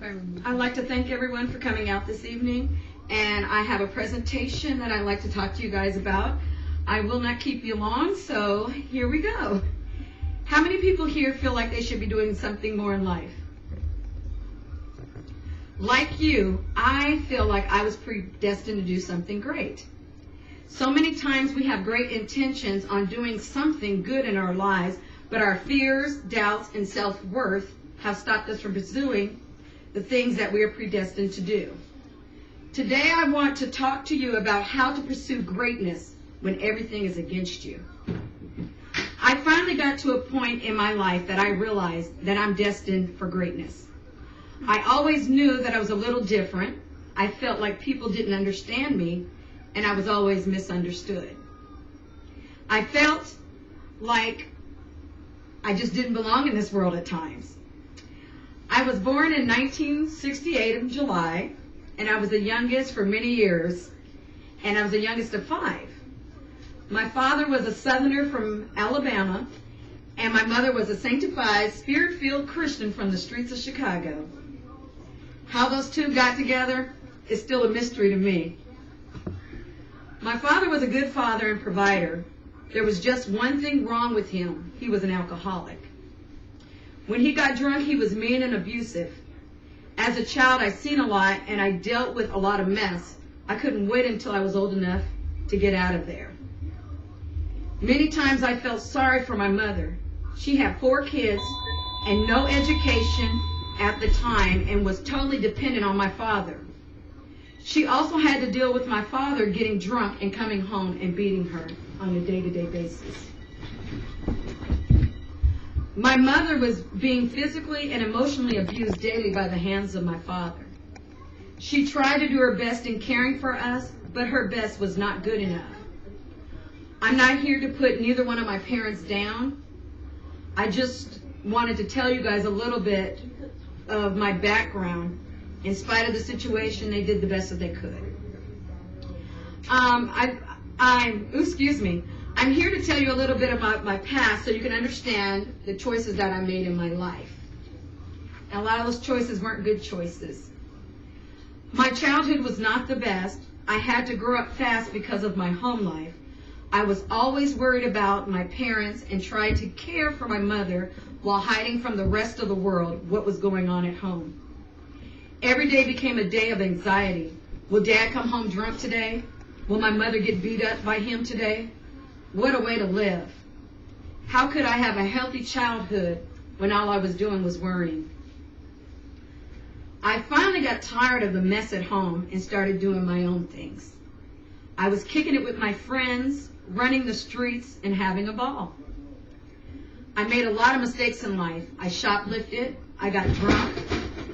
I'd like to thank everyone for coming out this evening, and I have a presentation that I'd like to talk to you guys about. I will not keep you long, so here we go. How many people here feel like they should be doing something more in life? Like you, I feel like I was predestined to do something great. So many times we have great intentions on doing something good in our lives, but our fears, doubts, and self-worth have stopped us from pursuing the things that we are predestined to do. Today I want to talk to you about how to pursue greatness when everything is against you. I finally got to a point in my life that I realized that I'm destined for greatness. I always knew that I was a little different. I felt like people didn't understand me, and I was always misunderstood. I felt like I just didn't belong in this world at times. I was born in 1968 in July, and I was the youngest for many years, and I was the youngest of 5. My father was a Southerner from Alabama, and my mother was a sanctified, spirit-filled Christian from the streets of Chicago. How those two got together is still a mystery to me. My father was a good father and provider. There was just one thing wrong with him. He was an alcoholic. When he got drunk, he was mean and abusive. As a child, I seen a lot, and I dealt with a lot of mess. I couldn't wait until I was old enough to get out of there. Many times I felt sorry for my mother. She had 4 kids and no education at the time and was totally dependent on my father. She also had to deal with my father getting drunk and coming home and beating her on a day-to-day basis. My mother was being physically and emotionally abused daily by the hands of my father. She tried to do her best in caring for us, but her best was not good enough. I'm not here to put neither one of my parents down. I just wanted to tell you guys a little bit of my background. In spite of the situation, they did the best that they could. I'm here to tell you a little bit about my past so you can understand the choices that I made in my life. And a lot of those choices weren't good choices. My childhood was not the best. I had to grow up fast because of my home life. I was always worried about my parents and tried to care for my mother while hiding from the rest of the world what was going on at home. Every day became a day of anxiety. Will Dad come home drunk today? Will my mother get beat up by him today? What a way to live. How could I have a healthy childhood when all I was doing was worrying? I finally got tired of the mess at home and started doing my own things. I was kicking it with my friends, running the streets, and having a ball. I made a lot of mistakes in life. I shoplifted, I got drunk,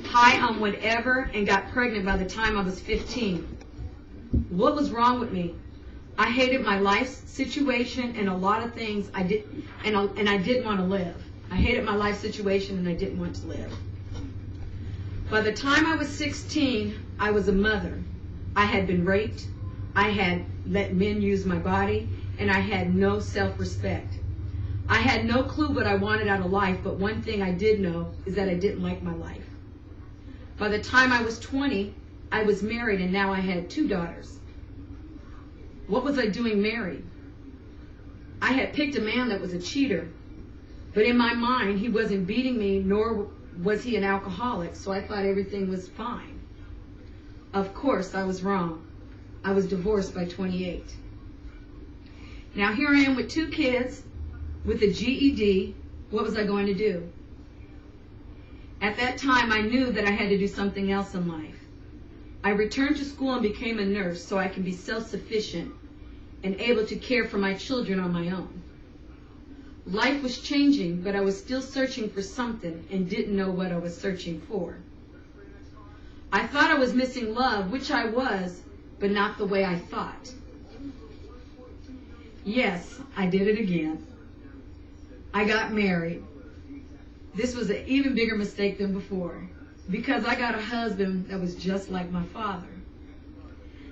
high on whatever, and got pregnant by the time I was 15. What was wrong with me? I hated my life situation and a lot of things I didn't want to live. I hated my life situation and I didn't want to live. By the time I was 16, I was a mother. I had been raped. I had let men use my body, and I had no self-respect. I had no clue what I wanted out of life, but one thing I did know is that I didn't like my life. By the time I was 20, I was married, and now I had 2 daughters. What was I doing married? I had picked a man that was a cheater, but in my mind, he wasn't beating me, nor was he an alcoholic, so I thought everything was fine. Of course, I was wrong. I was divorced by 28. Now here I am with 2 kids, with a GED. What was I going to do? At that time, I knew that I had to do something else in life. I returned to school and became a nurse so I can be self-sufficient and able to care for my children on my own. Life was changing, but I was still searching for something and didn't know what I was searching for. I thought I was missing love, which I was, but not the way I thought. Yes, I did it again. I got married. This was an even bigger mistake than before, because I got a husband that was just like my father.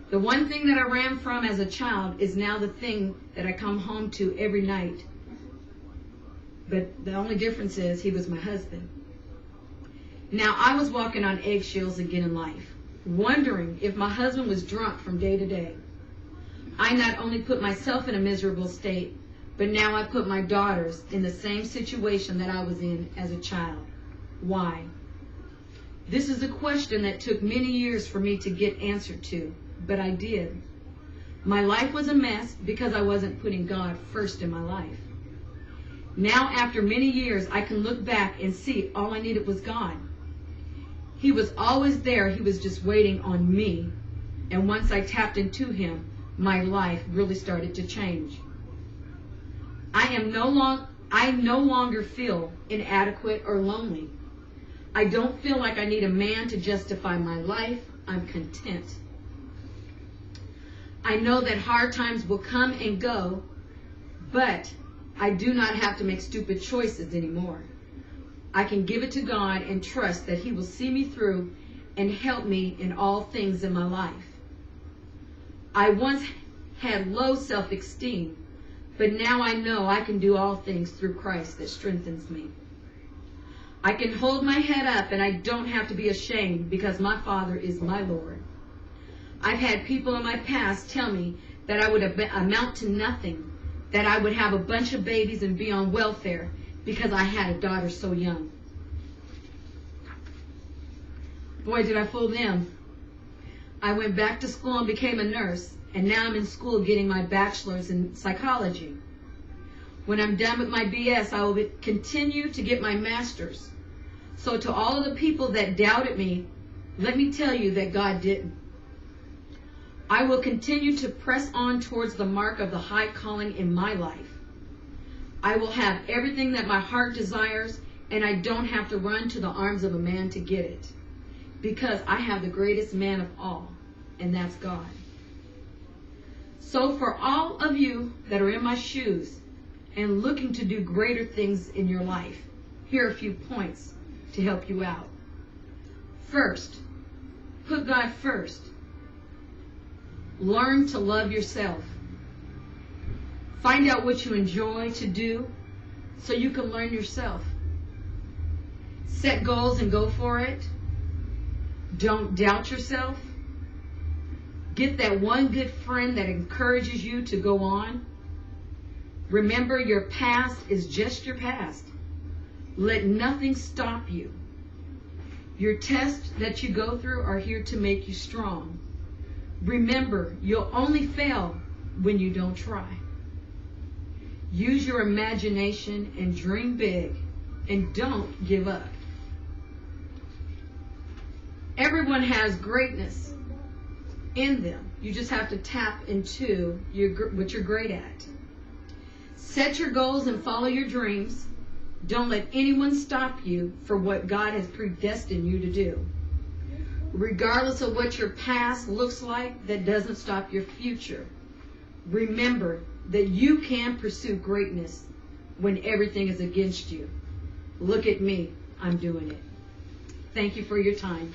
The one thing that I ran from as a child is now the thing that I come home to every night. But the only difference is he was my husband. Now, I was walking on eggshells again in life, wondering if my husband was drunk from day to day. I not only put myself in a miserable state, but now I put my daughters in the same situation that I was in as a child. Why? This is a question that took many years for me to get answered to, but I did. My life was a mess because I wasn't putting God first in my life. Now, after many years, I can look back and see all I needed was God. He was always there. He was just waiting on me. And once I tapped into him, my life really started to change. I no longer feel inadequate or lonely. I don't feel like I need a man to justify my life. I'm content. I know that hard times will come and go, but I do not have to make stupid choices anymore. I can give it to God and trust that he will see me through and help me in all things in my life. I once had low self-esteem, but now I know I can do all things through Christ that strengthens me. I can hold my head up and I don't have to be ashamed because my Father is my Lord. I've had people in my past tell me that I would amount to nothing, that I would have a bunch of babies and be on welfare because I had a daughter so young. Boy, did I fool them. I went back to school and became a nurse, and now I'm in school getting my bachelor's in psychology. When I'm done with my BS, I will continue to get my master's. So to all of the people that doubted me, let me tell you that God didn't. I will continue to press on towards the mark of the high calling in my life. I will have everything that my heart desires, and I don't have to run to the arms of a man to get it, because I have the greatest man of all, and that's God. So for all of you that are in my shoes and looking to do greater things in your life, here are a few points to help you out. First, put God first. Learn to love yourself. Find out what you enjoy to do so you can learn yourself. Set goals and go for it. Don't doubt yourself. Get that one good friend that encourages you to go on. Remember, your past is just your past. Let nothing stop you. Your tests that you go through are here to make you strong. Remember, you'll only fail when you don't try. Use your imagination and dream big, and don't give up. Everyone has greatness in them. You just have to tap into what you're great at. Set your goals and follow your dreams. Don't let anyone stop you for what God has predestined you to do. Regardless of what your past looks like, that doesn't stop your future. Remember that you can pursue greatness when everything is against you. Look at me. I'm doing it. Thank you for your time.